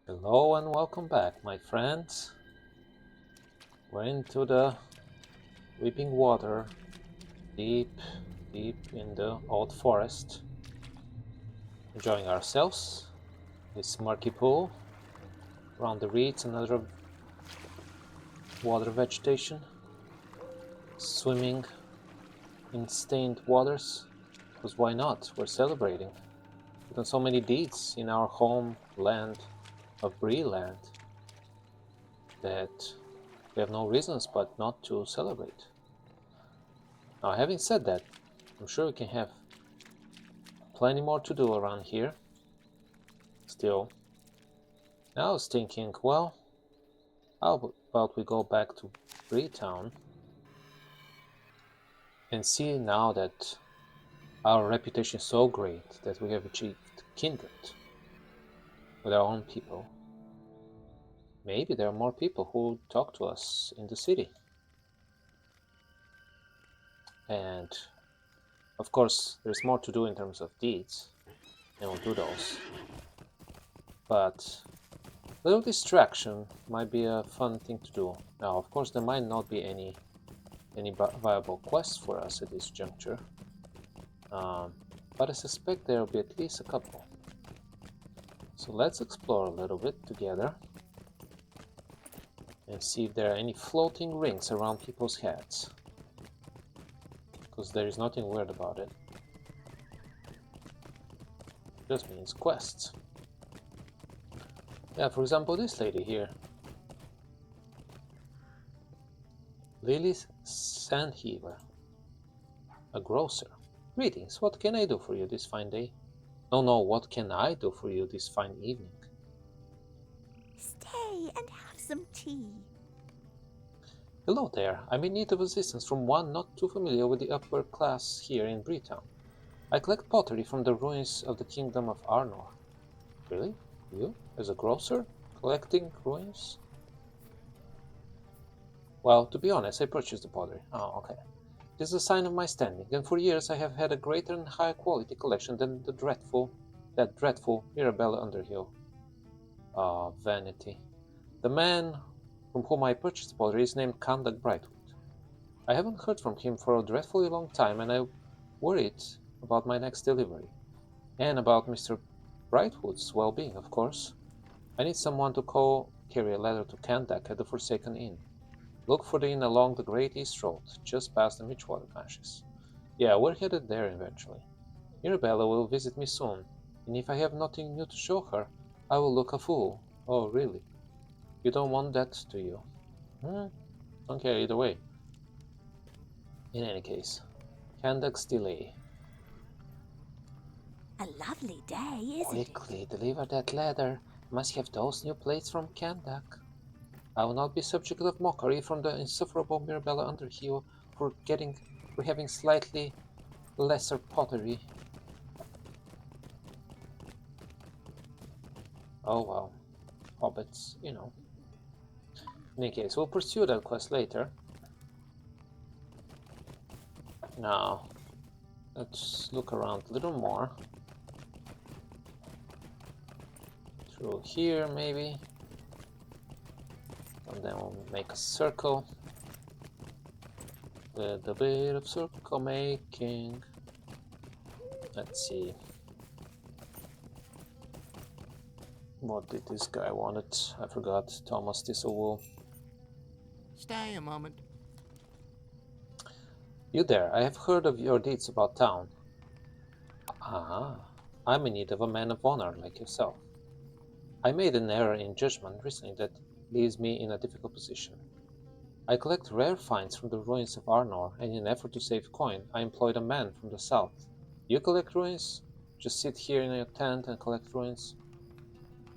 Hello and welcome back, my friends. We're into the weeping water, deep, deep in the old forest, enjoying ourselves. This murky pool, around the reeds and other water vegetation, swimming in stained waters. Because why not? We're celebrating. We've done so many deeds in our homeland of Breeland that we have no reasons but not to celebrate. Now, having said that, I'm sure we can have plenty more to do around here. Still, I was thinking, well, how about we go back to Breetown and see now that our reputation is so great that we have achieved kindred with our own people. Maybe there are more people who talk to us in the city. And of course, there's more to do in terms of deeds, and we'll do those. But a little distraction might be a fun thing to do. Now, of course, there might not be any viable quests for us at this juncture, but I suspect there will be at least a couple. So let's explore a little bit together and see if there are any floating rings around people's heads, because there is nothing weird about it. It just means quests. Yeah, for example, this lady here, Lily Sandheaver, a grocer. Greetings, what can I do for you this fine day? No, what can I do for you this fine evening? Stay and have some tea. Hello there, I'm in need of assistance from one not too familiar with the upper class here in Breetown. I collect pottery from the ruins of the kingdom of Arnor. Really? You? As a grocer? Collecting ruins? Well, to be honest, I purchased the pottery. Oh, okay. It is a sign of my standing, and for years I have had a greater and higher quality collection than that dreadful Mirabella Underhill. Ah, vanity. The man from whom I purchased the pottery is named Kandak Brightwood. I haven't heard from him for a dreadfully long time, and I'm worried about my next delivery. And about Mr. Brightwood's well-being, of course. I need someone to carry a letter to Kandak at the Forsaken Inn. Look for the inn along the Great East Road, just past the Mitchwater Marshes. Yeah, we're headed there eventually. Mirabella will visit me soon, and if I have nothing new to show her, I will look a fool. Oh, really? You don't want that, do you? Don't care either way. In any case, Kandak's delay. A lovely day, isn't Quickly it? deliver that letter. I must have those new plates from Kandak. I will not be subject of mockery from the insufferable Mirabella Underhill for having slightly lesser pottery. Oh well, hobbits, you know. In any case, we'll pursue that quest later. Now, let's look around a little more. Through here, maybe. And then we'll make a circle. With a bit of circle making. Let's see. What did this guy wanted? I forgot. Thomas Thistlewool. Stay a moment. You there, I have heard of your deeds about town. Ah, I'm in need of a man of honor like yourself. I made an error in judgment recently that leaves me in a difficult position. I collect rare finds from the ruins of Arnor, and in an effort to save coin, I employed a man from the south. You collect ruins? Just sit here in your tent and collect ruins?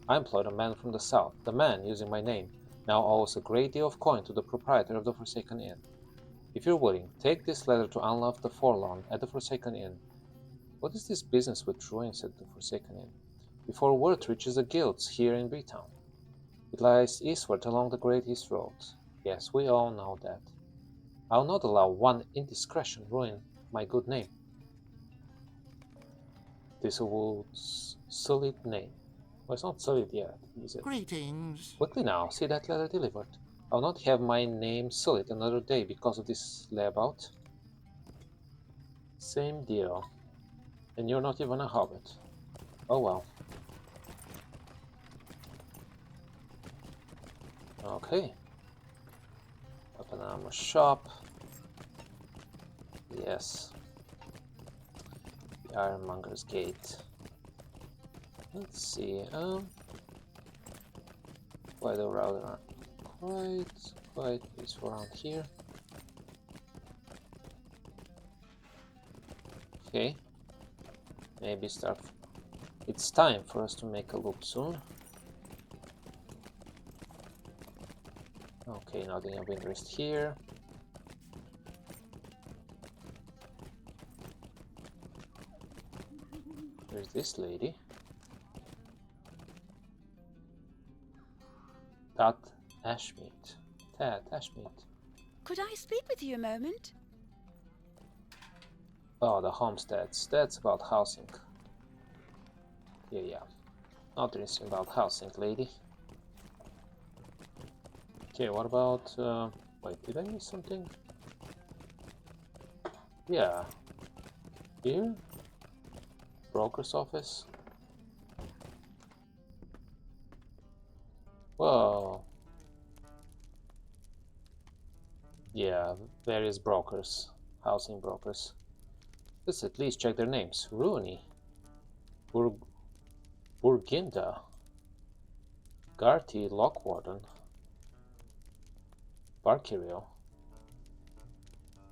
I employed a man from the south. The man, using my name, now owes a great deal of coin to the proprietor of the Forsaken Inn. If you're willing, take this letter to Anlaf the Forlorn at the Forsaken Inn. What is this business with ruins at the Forsaken Inn? Before word reaches the guilds here in Breetown. It lies eastward along the Great East Road. Yes, we all know that. I'll not allow one indiscretion ruin my good name. Thistlewood's solid name. Well, it's not solid yet, is it? Greetings. Quickly now, see that letter delivered. I'll not have my name sullied another day because of this layabout. Same deal. And you're not even a hobbit. Oh well. Okay. Open armor shop. Yes. The Ironmonger's Gate. Let's see. Quite a router. Quite peaceful around here. Okay. Maybe start. It's time for us to make a loop soon. Okay, nothing of interest here. There's this lady. Tad Ashmead. Tad Ashmead. Could I speak with you a moment? Oh, the homesteads. That's about housing. Yeah. Not interesting about housing, lady. Okay, what about... wait, did I miss something? Yeah. Here? Broker's office? Whoa. Yeah, various brokers. Housing brokers. Let's at least check their names. Rooney. Burginda. Garty Lockwarden. Barkirio.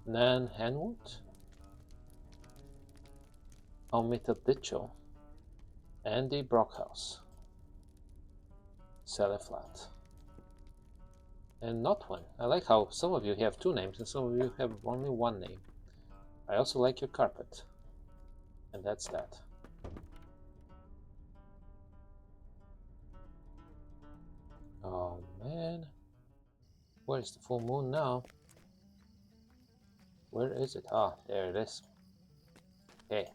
Nan Henwood. Omita Ditcho. Andy Brockhouse. Sally Flat. And not one. I like how some of you have two names and some of you have only one name. I also like your carpet. And that's that. Oh man. Where is the full moon now? Where is it? Ah, there it is. Okay.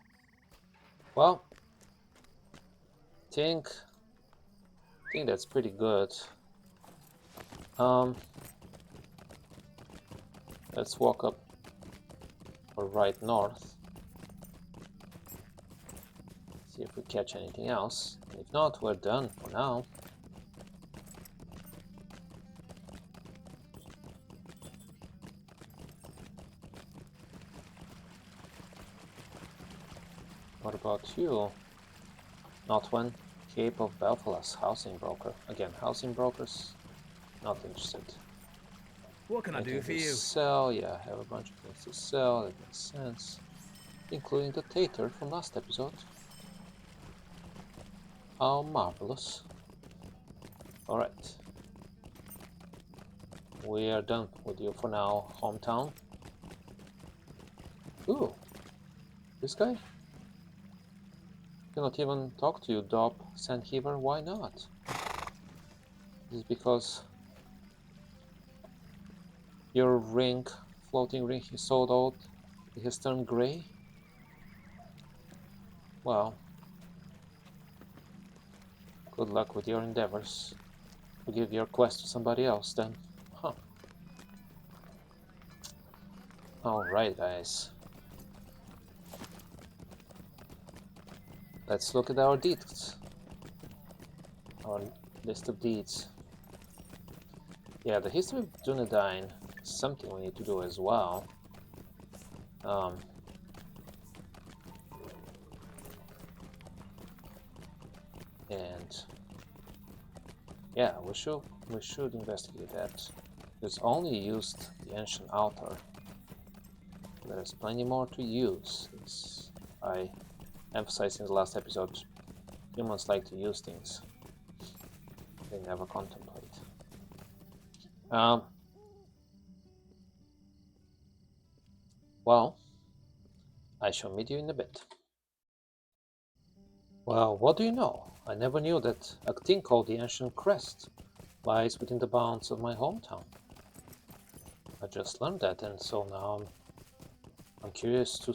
Well, think that's pretty good. Let's walk up or right north. See if we catch anything else. If not, we're done for now. What about you? Not one. Cape of Belfalas, housing broker. Again, housing brokers, not interested. What can I do for you? Sell, yeah, I have a bunch of things to sell, that makes sense. Including the tater from last episode. How marvelous. Alright. We are done with you for now, hometown. Ooh, this guy? Cannot even talk to you, Dob Sandheaver. Why not? Is it because your ring, floating ring he sold out, it has turned grey? Well, good luck with your endeavors. To give your quest to somebody else then. Huh. Alright, guys. Let's look at our deeds. Our list of deeds. Yeah, the history of Dunedain is something we need to do as well. And yeah, we should investigate that. Because only used the ancient altar. There's plenty more to use. As I emphasized in the last episode, humans like to use things. They never contemplate. Well, I shall meet you in a bit. Well, what do you know? I never knew that a thing called the Ancient Crest lies within the bounds of my hometown. I just learned that, and so now I'm curious to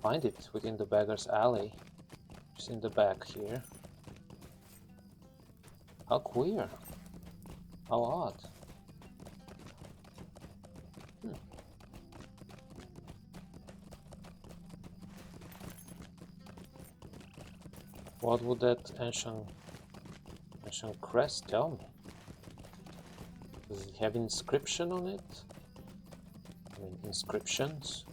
find it within the Beggar's Alley. It's in the back here. How queer. How odd. What would that ancient crest tell me? Does it have inscription on it? I mean, inscriptions?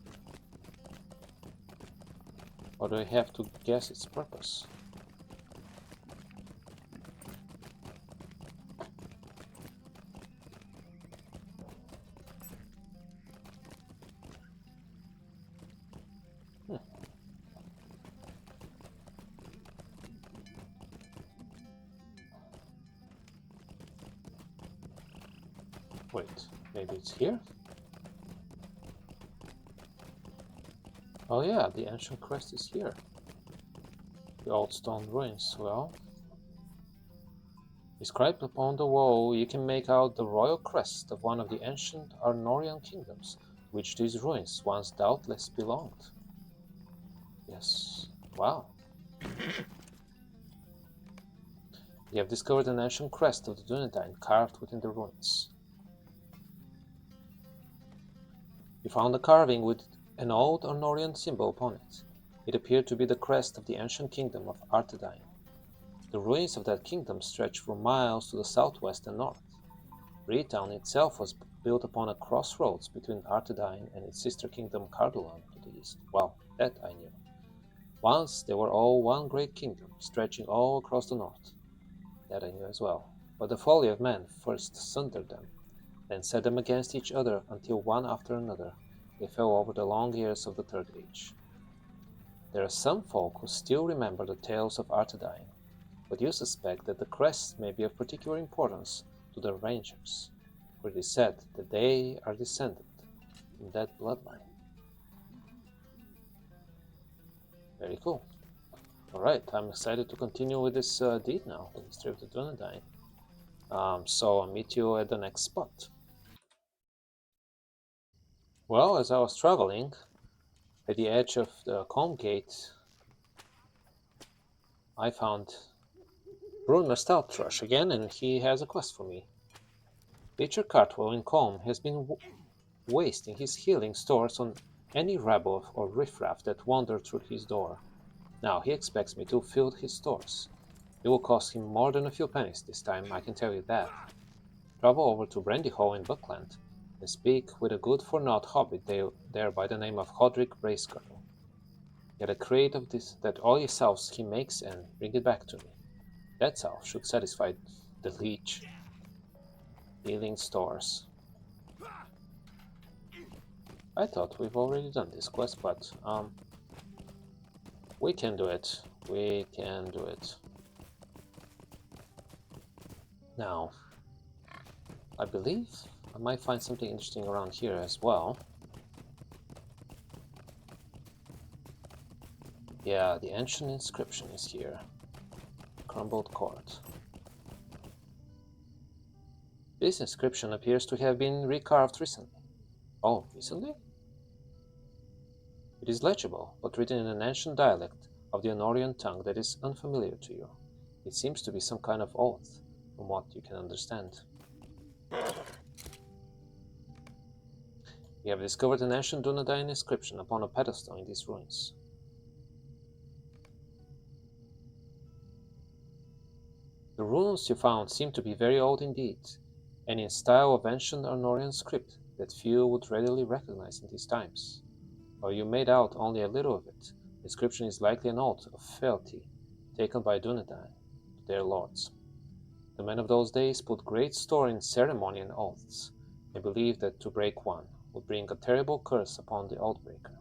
Or do I have to guess its purpose? Wait, maybe it's here? Oh yeah, the ancient crest is here. The old stone ruins, well. Inscribed upon the wall, you can make out the royal crest of one of the ancient Arnorian kingdoms, to which these ruins once doubtless belonged. Yes, wow. You have discovered an ancient crest of the Dunedain carved within the ruins. You found a carving with an old Arnorian symbol upon it. It appeared to be the crest of the ancient kingdom of Arthedain. The ruins of that kingdom stretch for miles to the southwest and north. Freetown itself was built upon a crossroads between Arthedain and its sister kingdom Cardolan to the east. Well, that I knew. Once they were all one great kingdom, stretching all across the north. That I knew as well. But the folly of man first sundered them, then set them against each other until one after another they fell over the long years of the Third Age. There are some folk who still remember the tales of Arthedain, but you suspect that the crest may be of particular importance to the Rangers, for it is said that they are descended from that bloodline. Very cool. Alright, I'm excited to continue with this deed now, the history of the Dunedain. So I'll meet you at the next spot. Well, as I was traveling at the edge of the Combe Gate, I found Brunner Stoutthrush again, and he has a quest for me. Beecher Cartwell in Combe has been wasting his healing stores on any rabble or riffraff that wander through his door. Now he expects me to fill his stores. It will cost him more than a few pennies this time, I can tell you that. Travel over to Brandy Hall in Buckland and speak with a good-for-naught hobbit there by the name of Hodrick Bracegirdle. Get a crate of that oily sauce he makes and bring it back to me. That sauce should satisfy the leech. Healing stores. I thought we've already done this quest, but we can do it. We can do it. Now, I believe I might find something interesting around here as well. Yeah, the ancient inscription is here. Crumbled court. This inscription appears to have been recarved recently. Oh, recently? It is legible, but written in an ancient dialect of the Arnorian tongue that is unfamiliar to you. It seems to be some kind of oath, from what you can understand. You have discovered an ancient Dunedain inscription upon a pedestal in these ruins. The runes you found seem to be very old indeed, and in style of ancient Arnorian script that few would readily recognize in these times. While you made out only a little of it, the inscription is likely an oath of fealty taken by Dunedain to their lords. The men of those days put great store in ceremony and oaths, and believed that to break one would bring a terrible curse upon the Oathbreaker.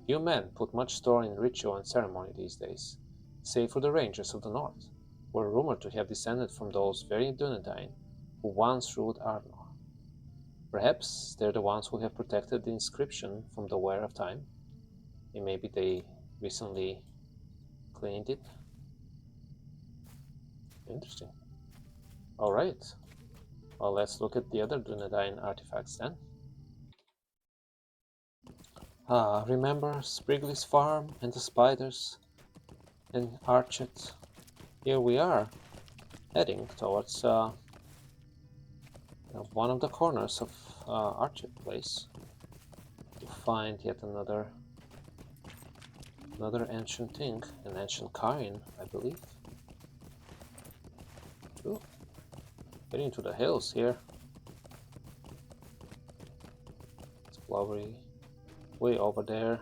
Few men put much store in ritual and ceremony these days, save for the Rangers of the North, who are rumored to have descended from those very Dunedain who once ruled Arnor. Perhaps they're the ones who have protected the inscription from the wear of time, and maybe they recently cleaned it. Interesting. Alright, well, let's look at the other Dunedain artifacts then. Remember Sprigley's farm and the spiders? and Archet. Here we are, heading towards one of the corners of Archet Place to find yet another ancient thing, an ancient coin, I believe. Ooh, getting to the hills here. It's blubbery. Way over there.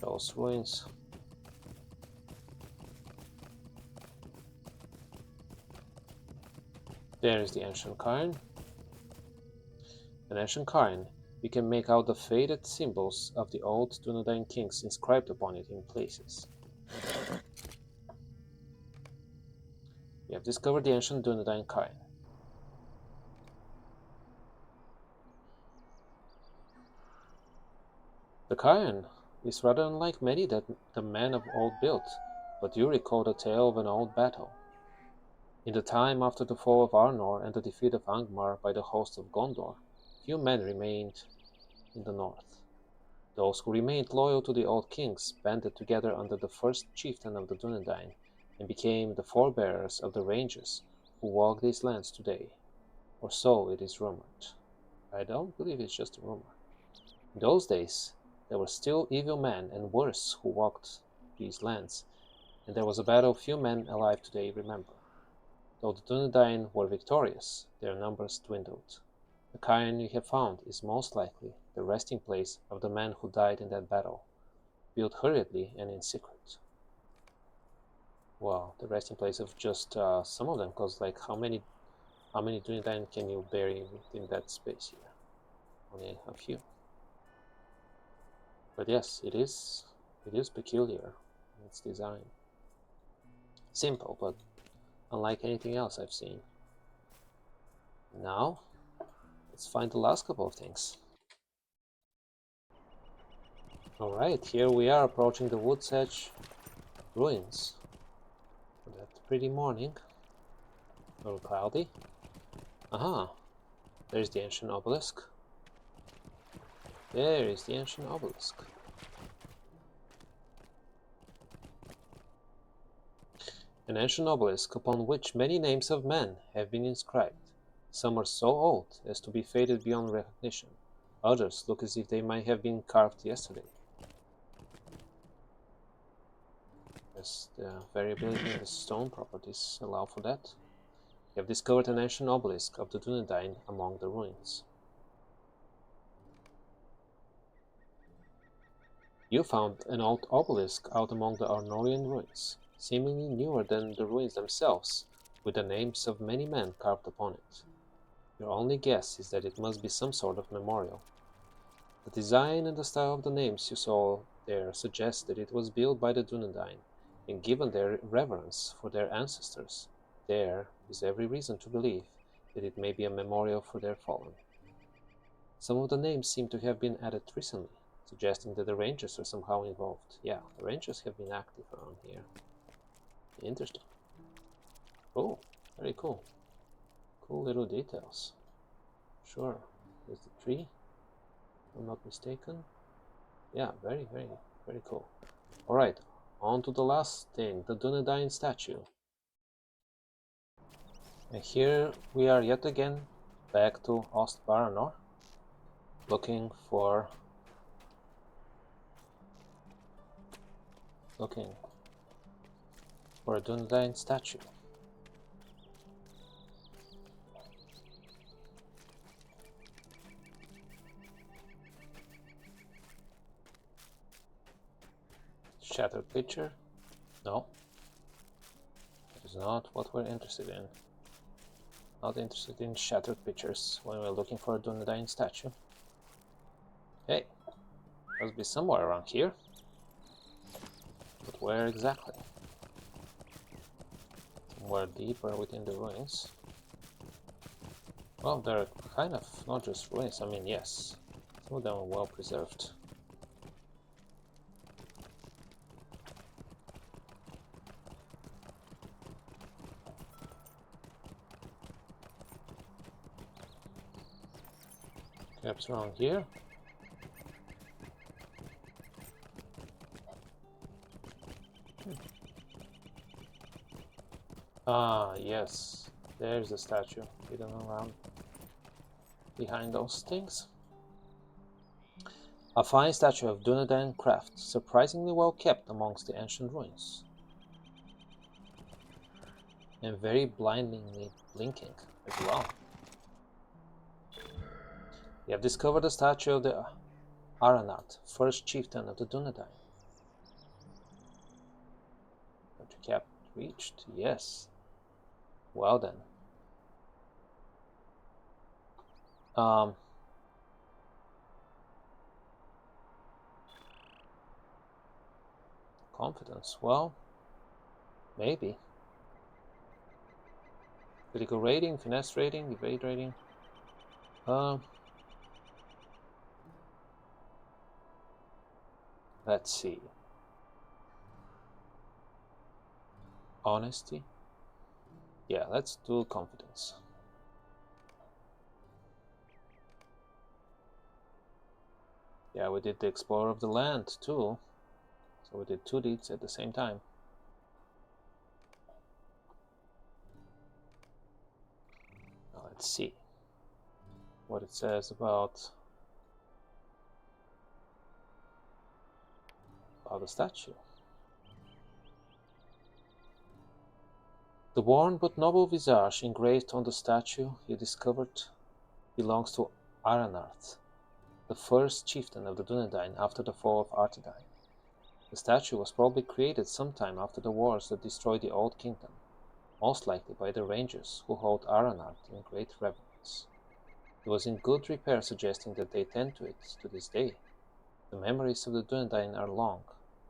Those ruins. There is the ancient coin. An ancient coin. You can make out the faded symbols of the old Dunedain kings inscribed upon it in places. We have discovered the ancient Dunedain coin. The coin is rather unlike many that the men of old built, but you recall the tale of an old battle. In the time after the fall of Arnor and the defeat of Angmar by the host of Gondor, few men remained in the north. Those who remained loyal to the old kings banded together under the first chieftain of the Dunedain and became the forebearers of the ranges who walk these lands today. Or so it is rumored. I don't believe it's just a rumor. In those days, there were still evil men and worse who walked these lands, and there was a battle few men alive today remember. Though the Dunedain were victorious, their numbers dwindled. The cairn you have found is most likely the resting place of the men who died in that battle, built hurriedly and in secret. Well, the resting place of just some of them, because like how many Dunedain can you bury within that space here? Only a few. But yes, it is peculiar in its design. Simple, but unlike anything else I've seen. Now, let's find the last couple of things. Alright, here we are approaching the Wood's Edge ruins. That pretty morning. A little cloudy. Aha! There's the ancient obelisk. There is the ancient obelisk. An ancient obelisk upon which many names of men have been inscribed. Some are so old as to be faded beyond recognition. Others look as if they might have been carved yesterday. As the variability of the stone properties allow for that. We have discovered an ancient obelisk of the Dunedain among the ruins. You found an old obelisk out among the Arnorian ruins, seemingly newer than the ruins themselves, with the names of many men carved upon it. Your only guess is that it must be some sort of memorial. The design and the style of the names you saw there suggest that it was built by the Dunedain, and given their reverence for their ancestors, there is every reason to believe that it may be a memorial for their fallen. Some of the names seem to have been added recently, suggesting that the Rangers are somehow involved. Yeah, the Rangers have been active around here. Interesting. Oh, very cool. Cool little details. Sure. There's the tree, if I'm not mistaken. Yeah, very, very, very cool. Alright, on to the last thing, the Dunedain statue. And here we are yet again back to Ostbaranor, looking for a Dunedain statue. Shattered picture? No. That is not what we're interested in. Not interested in shattered pictures when we're looking for a Dunedain statue. Hey, must be somewhere around here. But where exactly? Somewhere deeper within the ruins. Well, they're kind of not just ruins, I mean, yes. Some of them are well preserved. Perhaps around here. Ah, yes. There's the statue hidden around behind those things. A fine statue of Dunedain craft, surprisingly well kept amongst the ancient ruins. And very blindingly blinking as well. We have discovered the statue of the Aranat, first chieftain of the Dunedain. Country cap reached, yes. Well then. Confidence, well, maybe. Critical rating, finesse rating, evade rating. Let's see. Honesty. Yeah, let's do confidence. Yeah, we did the Explorer of the Land too. So we did 2 deeds at the same time. Now let's see what it says about the statue. The worn but noble visage engraved on the statue he discovered belongs to Aranarth, the first chieftain of the Dunedain after the fall of Arthedain. The statue was probably created sometime after the wars that destroyed the Old Kingdom, most likely by the rangers who hold Aranarth in great reverence. It was in good repair, suggesting that they tend to it to this day. The memories of the Dunedain are long.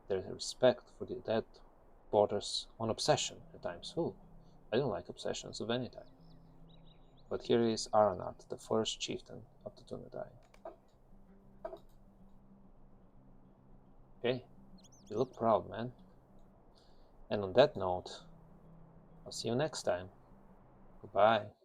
Their respect for the dead borders on obsession at times. Ooh, I don't like obsessions of any type. But here is Aranarth, the first chieftain of the Dunedain. Okay, you look proud, man. And on that note, I'll see you next time. Goodbye.